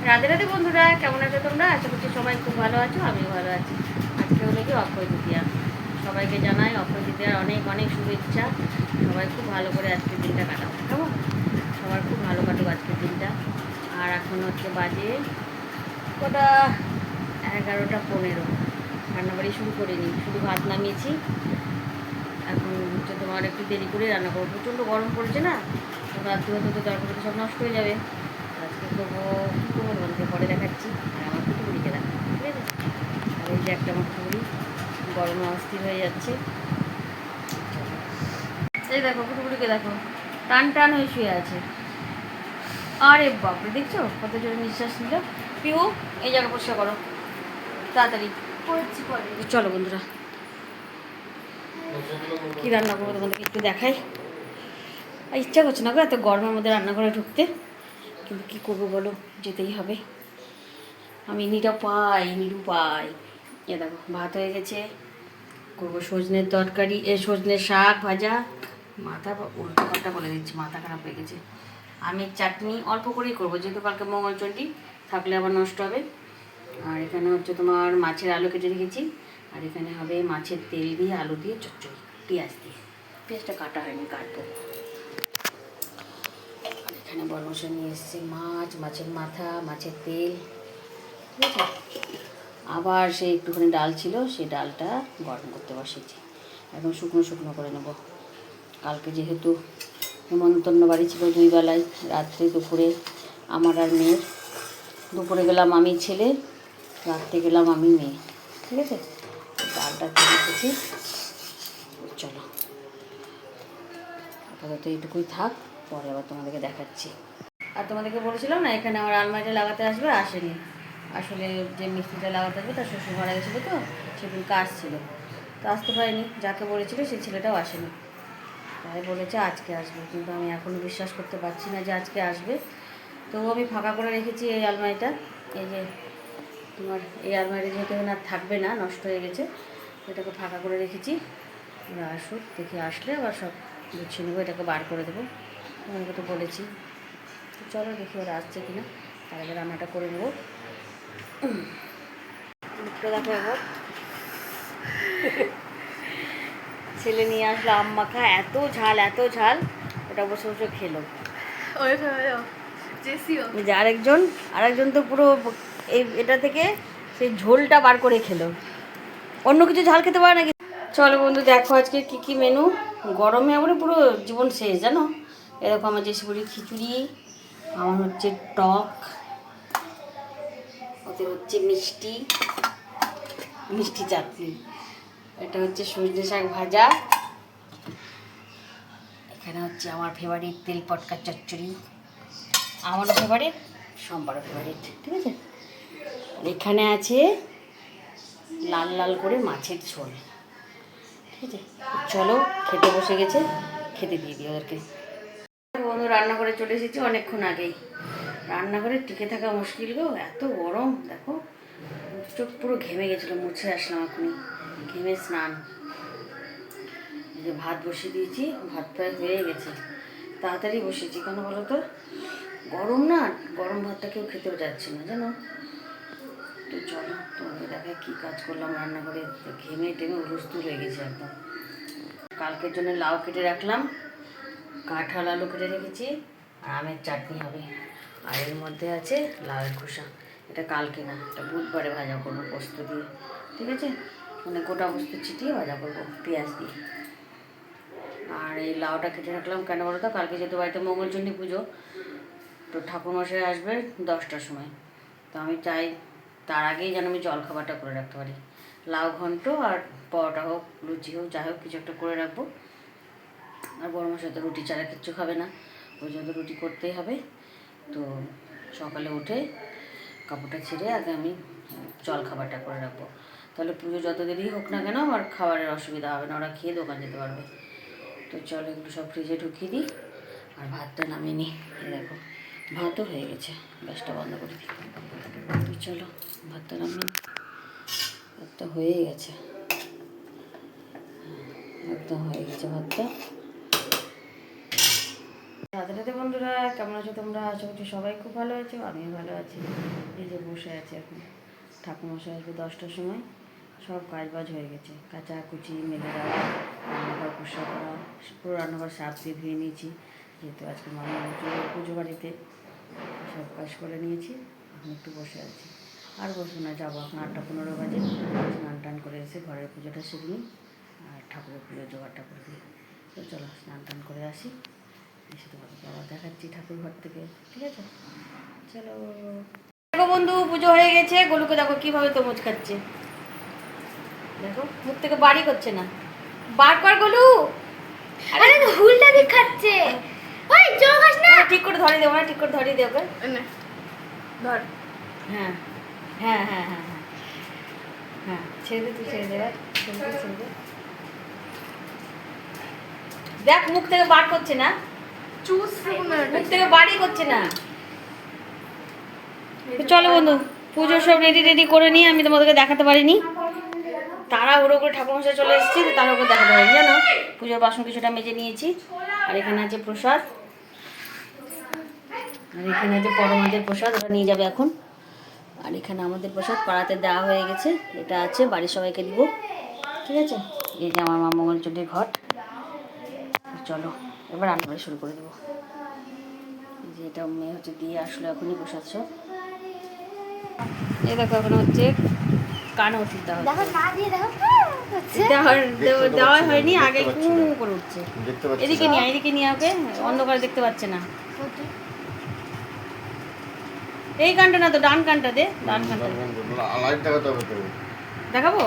রাধে রাধে বন্ধুরা, কেমন আছো তোমরা? আশা করছি সবাই খুব ভালো আছো, আমিও ভালো আছি। আজকে হলো কি অক্ষয় তৃতীয়া। সবাইকে জানাই অক্ষয় তৃতীয়ার অনেক অনেক শুভেচ্ছা। সবাই খুব ভালো করে আজকের দিনটা কাটাও, কেমন? সবার খুব ভালো কাটুক আজকের দিনটা। আর এখন হচ্ছে বাজে কটা, 11:15। রান্নাবাড়ি শুরু করিনি, শুধু ভাত নামিয়েছি। এখন হচ্ছে তোমার একটু দেরি করে রান্না করবো, প্রচণ্ড গরম পড়েছে না, তো রাত্রি হতে তো তরকারি সব নষ্ট হয়ে যাবে। আজকে করবো কী করবো তোমাদেরকে পরে দেখাচ্ছি। আর আমার কুটুকুড়িকে দেখা, ঠিক আছে? আর এই যে একটা আমার কুটুকুড়ি গরমে অস্থির হয়ে যাচ্ছে। এই দেখো কুটুকুড়িকে দেখো, টান টান হয়ে শুয়ে আছে। আরে বাপরে, দেখছো কত জোরে নিঃশ্বাস নিল। পিউ, এই জায়গা পরিষ্কার করো তাড়াতাড়ি। চলো বন্ধুরা, কী রান্না করবো তোমাদেরকে একটু দেখাই। আর ইচ্ছা করছে না গো এত গরমের মধ্যে রান্নাঘরে ঢুকতে, কিন্তু কী করবো বলো, যেতেই হবে। আমি নিটা পাই, নিরু পাই। এ দেখো ভাত হয়ে গেছে, করবো সজনের তরকারি, সজনের শাক ভাজা। মাথা উল্টো পাল্টা বলে দিচ্ছি, মাথা খারাপ হয়ে গেছে। আমের চাটনি অল্প করেই করবো, যেহেতু কালকে মঙ্গলচণ্ডী, থাকলে আবার নষ্ট হবে। আর এখানে হচ্ছে তোমার মাছের আলু কেটে রেখেছি। আর এখানে হবে মাছের তেল দিয়ে আলু দিয়ে চচ্চড়ি, পেঁয়াজ দিয়ে। পেঁয়াজটা কাটা হয়নি, কাটবো। আর এখানে বড় মশলা নিয়ে এসেছে মাছ, মাছের মাথা, মাছের তেল, ঠিক আছে। আবার সেই একটুখানি ডাল ছিল, সেই ডালটা গরম করতে বসেছি। একদম শুকনো শুকনো করে নেব। কালকে যেহেতু নিমন্ত্রণ বাড়ি ছিল 2 বেলায়, রাত্রে দুপুরে আমার আর মেয়ের। দুপুরে গেলাম আমি ছেলে, রাত্রে গেলাম আমি মেয়ে, ঠিক আছে। ডালটা দিয়ে রেখেছি। চলো আপাতত এইটুকুই থাক, পরে আবার তোমাদেরকে দেখাচ্ছি। আর তোমাদেরকে বলেছিলাম না, এখানে আমার আলমারিটা লাগাতে আসবে, আসেনি। আসলে যে মিস্ত্রিটা লাগাতে আসবে তার শ্বশুর মারা গেছিলো, তো সেদিন কাজ ছিল, তো আসতে পারিনি। যাকে বলেছিল সেই ছেলেটাও আসেনি, তাই বলেছে আজকে আসবে, কিন্তু আমি এখনও বিশ্বাস করতে পারছি না যে আজকে আসবে। তো আমি ফাঁকা করে রেখেছি এই আলমারিটা। এই যে তোমার এই আলমারি যেহেতু এখন আর থাকবে না, নষ্ট হয়ে গেছে, এটাকে ফাঁকা করে রেখেছি। ওরা আসুক, দেখে আসলে আবার সব গুছিয়ে নেবো, এটাকে বার করে দেবো, তোমাকে তো বলেছি। তো চলো দেখি ওরা আসছে কিনা, তার আগে রান্নাটা করে নেবো। দেখো এবার ছেলে নিয়ে আসলো আম মাখা, এত ঝাল এত ঝাল, ওটা বসে বসে খেলো। যে আরেকজন তো পুরো এই এটা থেকে সেই ঝোলটা বার করে খেলো, অন্য কিছু ঝাল খেতে পারে নাকি। চলো বন্ধু দেখো আজকে কী কী মেনু। গরমে আমার পুরো জীবন শেষ, জানো। এরকম আমার জেসিপুরি খিচুড়ি, আমার হচ্ছে টক, ওতে হচ্ছে মিষ্টি মিষ্টি চাটনি, এটা হচ্ছে সজনে শাক ভাজা, এখানে হচ্ছে আমার ফেভারিট তেল পটকা চচ্চড়ি, আমারও ফেভারিট, সোমবারও ফেভারিট, ঠিক আছে। আর এখানে আছে লাল লাল করে মাছের ঝোল, ঠিক আছে। চলো খেতে বসে গেছে, খেতে দিয়ে দিই ওদেরকে। বন্ধু রান্নাঘরে চলে এসেছি অনেকক্ষণ আগেই। রান্নাঘরে টিকে থাকা মুশকিল গো, এত গরম। দেখো চোখ পুরো ঘেমে গেছিলো, মুছে আসলাম এখনই, ঘেমে স্নান। এই যে ভাত বসিয়ে দিয়েছি, ভাত প্রায় হয়ে গেছে। তাড়াতাড়ি বসিয়েছি, কেন বলো তো, গরম না, গরম ভাতটা কেউ খেতেও যাচ্ছে না, জানো। তো চলো তোমাকে দেখায় কী কাজ করলাম রান্নাঘরে। তো ঘেমে টেমে হুলস্থুল হয়ে গেছে একদম। কালকের জন্য লাউ কেটে রাখলাম, কাঁঠাল আলু কেটে রেখেছি, আর আমের চাটনি হবে। আর এর মধ্যে আছে লাউয়ের খোসা, এটা কালকে না, এটা বুধবারে ভাজা করবো পোস্ত দিয়ে, ঠিক আছে। মানে গোটা পোস্ত ছিটিয়ে ভাজা করবো পেঁয়াজ দিয়ে। আর এই লাউটা কেটে রাখলাম কেন বলো তো, কালকে যেহেতু বাড়িতে মঙ্গলচণ্ডী পুজো, তো ঠাকুরমশাই আসবে 10টার সময়। তো আমি চাই তার আগেই যেন আমি জলখাবারটা করে রাখতে পারি। লাউ ঘন্ট আর পরোটা হোক, লুচি হোক, যাই হোক কিছু একটা করে রাখবো। আর বড় মশাই তো রুটি ছাড়া কিচ্ছু খাবে না, ওই জন্য রুটি করতেই হবে। তো সকালে উঠে কাপড়টা ছেড়ে আগে আমি জলখাবারটা করে রাখবো, তাহলে পুজো যত দেরি হোক না কেন আমার খাবারের অসুবিধা হবে না, ওরা খেয়ে দোকান যেতে পারবে। তো চলো এগুলো সব ফ্রিজে ঢুকিয়ে দিই, আর ভাতটা নামিয়ে নিই। দেখো ভাতও হয়ে গেছে, গ্যাসটা বন্ধ করে দিই। তো চলো ভাতটা নামিয়ে নিই, ভাতটা হয়ে গেছে, একদম হয়ে গেছে ভাতটা। রাধে রাধে বন্ধুরা, কেমন আছো তোমরা? আশা করছি সবাই খুব ভালো আছো, আমিও ভালো আছি। এই যে বসে আছি এখন, ঠাকুমশাই আসবে 10টার সময়। সব কাজবাজ হয়ে গেছে, কাচাকুচি মেলে দেওয়া, রান্নাঘর পরিষ্কার করা, পুরো রান্নাঘর সাফ দিয়ে ধুয়ে নিয়েছি, যেহেতু আজকে মামা পুজো বাড়িতে। সব কাজ করে নিয়েছি, এখন একটু বসে আছি। আর বসবো না, যাবো এখন 8টা 15 বাজে। স্নান টান করে এসে ঘরের পুজোটা সেরে নিই, আর ঠাকুরের পুজোর জোগাড়টা করে দিই। তো চলো স্নান টান করে আসি, এসে তোমাদেরকে আবার দেখাচ্ছি ঠাকুর ঘর থেকে, ঠিক আছে? চলো। দেখো বন্ধু, পুজো হয়ে গেছে। গোলুকে দেখো কীভাবে তরমুজ খাচ্ছে, দেখো মুখ থেকে বাড়ি করছে না, বার কর গোলু। আরে হুলটা দিয়ে খাচ্ছে। ওই জল খাস না। ঠিক করে ধরে দেবো না, ঠিক করে ধরে দেবো। না ধর। হ্যাঁ হ্যাঁ হ্যাঁ হ্যাঁ হ্যাঁ হ্যাঁ, ছেড়ে দে, তুই ছেড়ে দে, ছেড়ে দে, ছেড়ে দে। দেখ মুখ থেকে বার করছে না, চুজ মুখ থেকে বাড়ি করছে না। তো চলো বন্ধু, পুজো সব রেডি করে নিয়ে আমি তোমাদেরকে দেখাতে পারিনি, তাড়াহুড়ো করে ঠাকুরমশাই চলে এসেছি, তো তাড়াহুড়ো করে দেখাতে পারিনি জানো। পুজোর বাসন কিছুটা মেজে নিয়েছি, আর এখানে আছে প্রসাদ, আর এখানে আছে পরমাদের প্রসাদ, ওটা নিয়ে যাবে এখন। আর এখানে আমাদের প্রসাদ পাড়াতে দেওয়া হয়ে গেছে, এটা আছে বাড়ির সবাইকে দিব, ঠিক আছে? এই যে আমার মা মঙ্গলচণ্ডীর ঘট। চলো এবার রান্না শুরু করে দেবো। যে এটা মেয়ে হচ্ছে দিয়ে আসলে এখনই প্রসাদ সব। এই দেখো এখন হচ্ছে কানে ওষুধ দেওয়া দেখো না দিয়ে দেখো দেওয়া হয়নি, আগে কু করে উঠছে। এদিকে নিয়ে এদিকে নিয়ে ওকে, অন্ধকারে দেখতে পাচ্ছে না। এই কানটা না তো, ডান কানটা দে, ডান কানটা দেখাবো।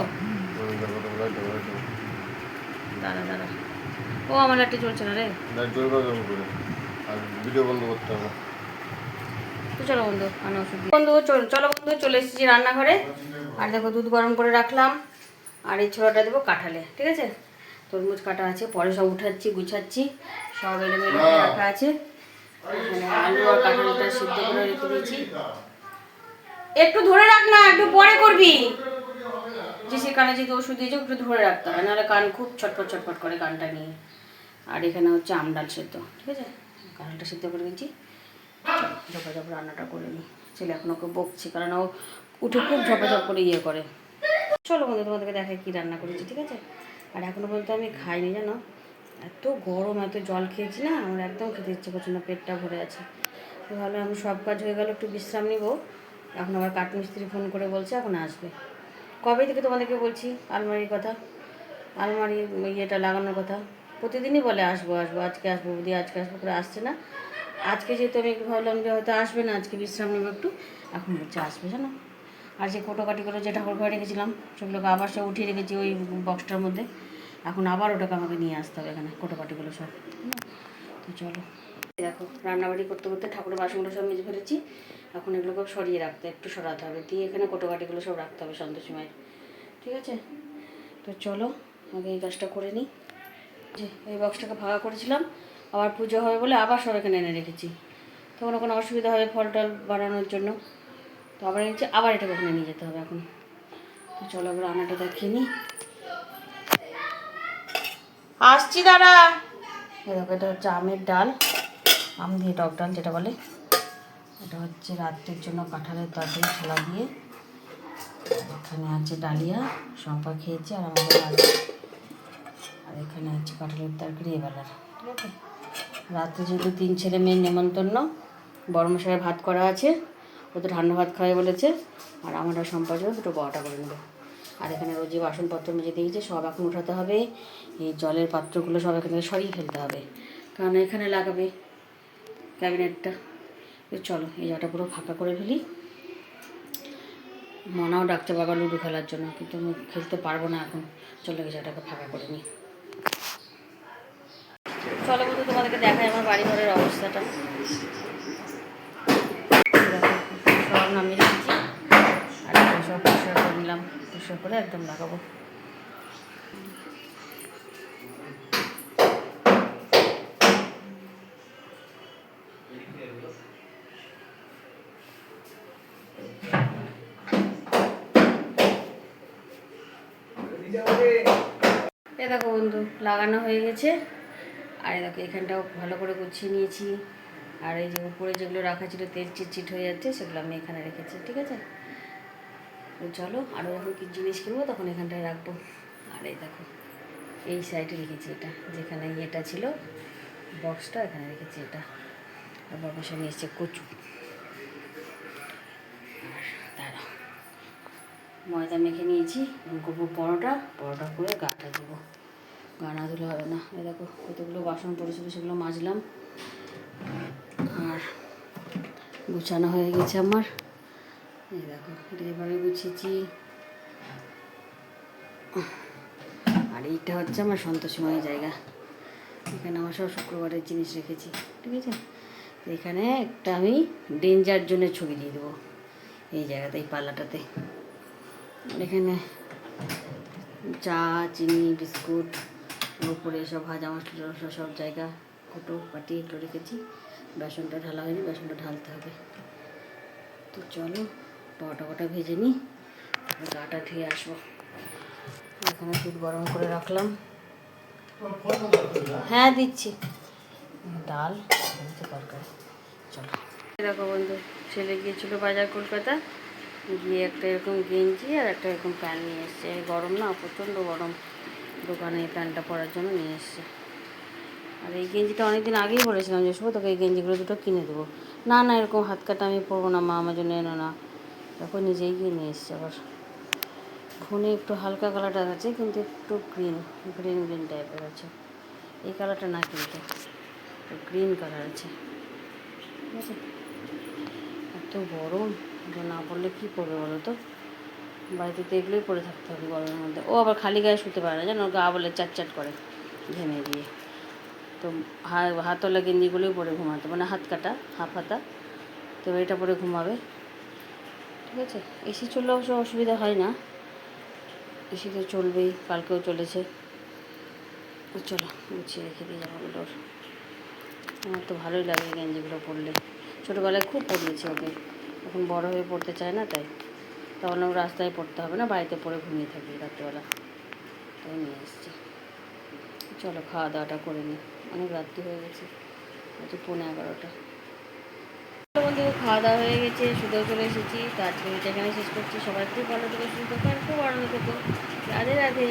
দাঁড়া দাঁড়া, ও আমার লাইটটা চলছে না রে, ভিডিও বন্ধ করতে হবে। তো চলো বন্ধু মানে ওষুধ বন্ধু, চলো বন্ধু চলে এসেছি রান্নাঘরে। আর দেখো দুধ গরম করে রাখলাম, আর এই ছোলাটা দেবো কাঁঠালে, ঠিক আছে? তরমুজ কাটা আছে, পরে সব উঠাচ্ছি গুছাচ্ছি, সব এলোমেলো করে রাখা আছে। এখানে আলু আর কাঁঠালটা সিদ্ধ করে রেখে দিয়েছি। একটু ধরে রাখ না, একটু পরে করবি। যে সে কানে যেহেতু ওষুধ দিয়েছে একটু ধরে রাখতে হবে, নাহলে কান খুব ছটফট ছটফট করে কানটা নিয়ে। আর এখানে হচ্ছে আমডাল সেদ্ধ, ঠিক আছে? কাঁঠালটা সিদ্ধ করে দিয়েছি, ঝপাঝপ রান্নাটা করে নিই। ছেলে এখন ওকে বকছি, কারণ ও উঠে খুব ঝপাঝপ করে ইয়ে করে। চলো বন্ধু তোমাদেরকে দেখাই কী রান্না করেছি, ঠিক আছে? আর এখনও পর্যন্ত আমি খাইনি জানো, এত গরম, এত জল খেয়েছি না, আমার একদম খেতে ইচ্ছে করছে না, পেটটা ভরে আছে। তো ভালো, আমি সব কাজ হয়ে গেল, একটু বিশ্রাম নিব। এখন আবার কাঠমিস্ত্রি ফোন করে বলছে এখন আসবে। কবে থেকে তোমাদেরকে বলছি আলমারির কথা, আলমারি ইয়েটা লাগানোর কথা, প্রতিদিনই বলে আসবো আসবো, আজকে আসবো দিয়ে আজকে আসবো করে আসছে না। আজকে যেহেতু আমি একটু ভাবলাম যে হয়তো আসবে না, আজকে বিশ্রাম নেবো একটু, এখন বলছে আসবে জানো। আর যে কোটোকাটিগুলো যে ঠাকুর ঘরে রেখেছিলাম সেগুলোকে আবার সব উঠিয়ে রেখেছি ওই বক্সটার মধ্যে, এখন আবার ওটাকে আমাকে নিয়ে আসতে হবে এখানে, কোটোকাটিগুলো সব। তো চলো দেখো, রান্নাবাড়ি করতে করতে ঠাকুরের বাসনগুলো সব মেজে ফেলেছি, এখন এগুলোকে সরিয়ে রাখতে একটু সরাতে হবে, দিয়ে এখানে কোটোকাটিগুলো সব রাখতে হবে সন্ধ্যের সময়, ঠিক আছে? তো চলো আগে এই কাজটা করে নিই। যে এই বক্সটাকে ভাঙা করেছিলাম, আবার পুজো হবে বলে আবার সব এখানে এনে রেখেছি, তখন কোনো অসুবিধা হবে ফল টল বানানোর জন্য, তো আবার এনেছি, আবার এটাকে ওখানে নিয়ে যেতে হবে এখন। তো চলো এবার রান্নাটা দেখিয়ে নিই, আসছি দাঁড়া। দেখো এটা হচ্ছে আমের ডাল, আম দিয়ে টক ডাল যেটা বলে। এটা হচ্ছে রাত্রের জন্য কাঁঠালের তরকারি ছোলা দিয়ে। এখানে আছে ডালিয়া, শম্পা খেয়েছি আর আমাদের আলু। আর এখানে আছে কাঁঠালের তরকারি এবেলার, ঠিক আছে? রাত্রে যেহেতু 3 ছেলে মেয়ের নেমন্তন্ন, বড় মশাইয়ের ভাত করা আছে, ও তো ঠান্ডা ভাত খাওয়াই বলেছে, আর আমরা সম্পার জন্য দুটো বড়াটা করে নেবো। আর এখানে রোজই বাসনপত্র মেজে দিয়েছে, সব এখন উঠাতে হবে, এই জলের পাত্রগুলো সব এখান থেকে সরিয়ে ফেলতে হবে, কারণ এখানে লাগাবে ক্যাবিনেটটা। চলো এই জায়গাটা পুরো ফাঁকা করে ফেলি। মনাও ডাকছে বাবা লুডো খেলার জন্য, কিন্তু আমি খেলতে পারবো না এখন, চলো এই জায়গাটাকে ফাঁকা করে নিই। চলো বন্ধু তোমাদেরকে দেখাই আমার বাড়ি ঘরের অবস্থাটা। সব নামিয়ে রেখেছি, আর সব পরিষ্কার করে নিলাম, পরিষ্কার করে একদম লাগাবো। এ দেখো বন্ধু লাগানো হয়ে গেছে, আর এই দেখো এখানটাও ভালো করে গুছিয়ে নিয়েছি। আর এই যে উপরে যেগুলো রাখা ছিল তেল চিটচিট হয়ে যাচ্ছে, সেগুলো আমি এখানে রেখেছি, ঠিক আছে। তো চলো আরও যখন কি জিনিস কিনবো তখন এখানটায় রাখবো। আর এই দেখো এই সাইডে রেখেছি এটা, যেখানে এটা ছিল বক্সটা, এখানে রেখেছি এটা। আর বাবার সঙ্গে এসছে কচু। আর দাঁড়াও, ময়দা মেখে নিয়েছি, করবো পরোটা। পরোটা করে গাটা দেবো, গা না ধুলে হবে না। এই দেখো কতগুলো বাসন পড়েছিল, সেগুলো মাজলাম। আর গুছানো হয়ে গেছে আমার। এই দেখো এটা এভাবে গুছিয়েছি। আর এইটা হচ্ছে আমার সন্তোষময় জায়গা, এখানে আমার সব শুক্রবারের জিনিস রেখেছি, ঠিক আছে। তো এখানে একটা আমি ডেঞ্জার জোনের ছবি দিয়ে দেবো এই জায়গাতে, এই পাল্লাটাতে। আর এখানে চা, চিনি, বিস্কুট, উপরে সব ভাজা মশলা সব জায়গা, কুটো পাটি এগুলো রেখেছি। বেসনটা ঢালা হয়নি, বেসনটা ঢালতে হবে। তো চলো পরোটা ভেজে নিই, গাটা ধুয়ে আসবো। এখানে দুধ গরম করে রাখলাম। হ্যাঁ দিচ্ছি। ডাল তরকারি। চলো দেখো বন্ধু, ছেলে গিয়েছিলো বাজার কলকাতা, গিয়ে একটা এরকম গেঞ্জি আর একটা এরকম প্যান্ট নিয়ে এসছে। গরম না, প্রচণ্ড গরম, দোকানে এই প্যান্টটা পরার জন্য নিয়ে এসছে। আর এই গেঞ্জিটা অনেকদিন আগেই বলেছিলাম যে শুভ তোকে এই গেঞ্জিগুলো দুটো কিনে দেবো। না না এরকম হাত কাটা আমি পরবো না মা, আমার জন্য এনো না। তখন নিজেই গিয়ে নিয়ে এসছে। আবার ফোনে একটু হালকা কালারটা আছে, কিন্তু একটু গ্রিন গ্রিন টাইপের আছে। এই কালারটা না, কিন্তু গ্রিন কালার আছে, ঠিক আছে। এত গরম, এটা না পড়লে কী করবে বলো তো, বাড়িতে তো এগুলোই পরে থাকতে হবে গরমের মধ্যে। ও আবার খালি গায়ে শুতে পারে না, জানো, গা বলে চাট করে ঘেমে গিয়ে। তো হাতওয়ালা গেঞ্জিগুলোই পরে ঘুমাতে, মানে হাত কাটা হাফ হাতা, তো এটা পরে ঘুমাবে, ঠিক আছে। এসি চললে অবশ্য অসুবিধা হয় না, এসি তো চলবেই, কালকেও চলেছে। তো চলো গুছিয়ে রেখে দিয়ে জামাগুলোর। আমার তো ভালোই লাগে এই গেঞ্জিগুলো পরলে, ছোটোবেলায় খুব পরিয়েছি ওকে, এখন বড় হয়ে পড়তে চায় না, তাই তখন রাস্তায় পড়তে হবে না, বাড়িতে পরে ঘুমিয়ে থাকি রাত্রেবেলা, তাই নিয়ে এসছি। চলো খাওয়া দাওয়াটা করে নিই, অনেক রাত্রি হয়ে গেছে, হয়তো 11:30। বন্ধু খাওয়া দাওয়া হয়ে গেছে, শুধুও চলে এসেছি। তো আজকে এখানে শেষ করছি। সবাই খুব ভালো থেকে সুস্থ থাকো, খুব আনন্দ থেকো। রাধে রাধে।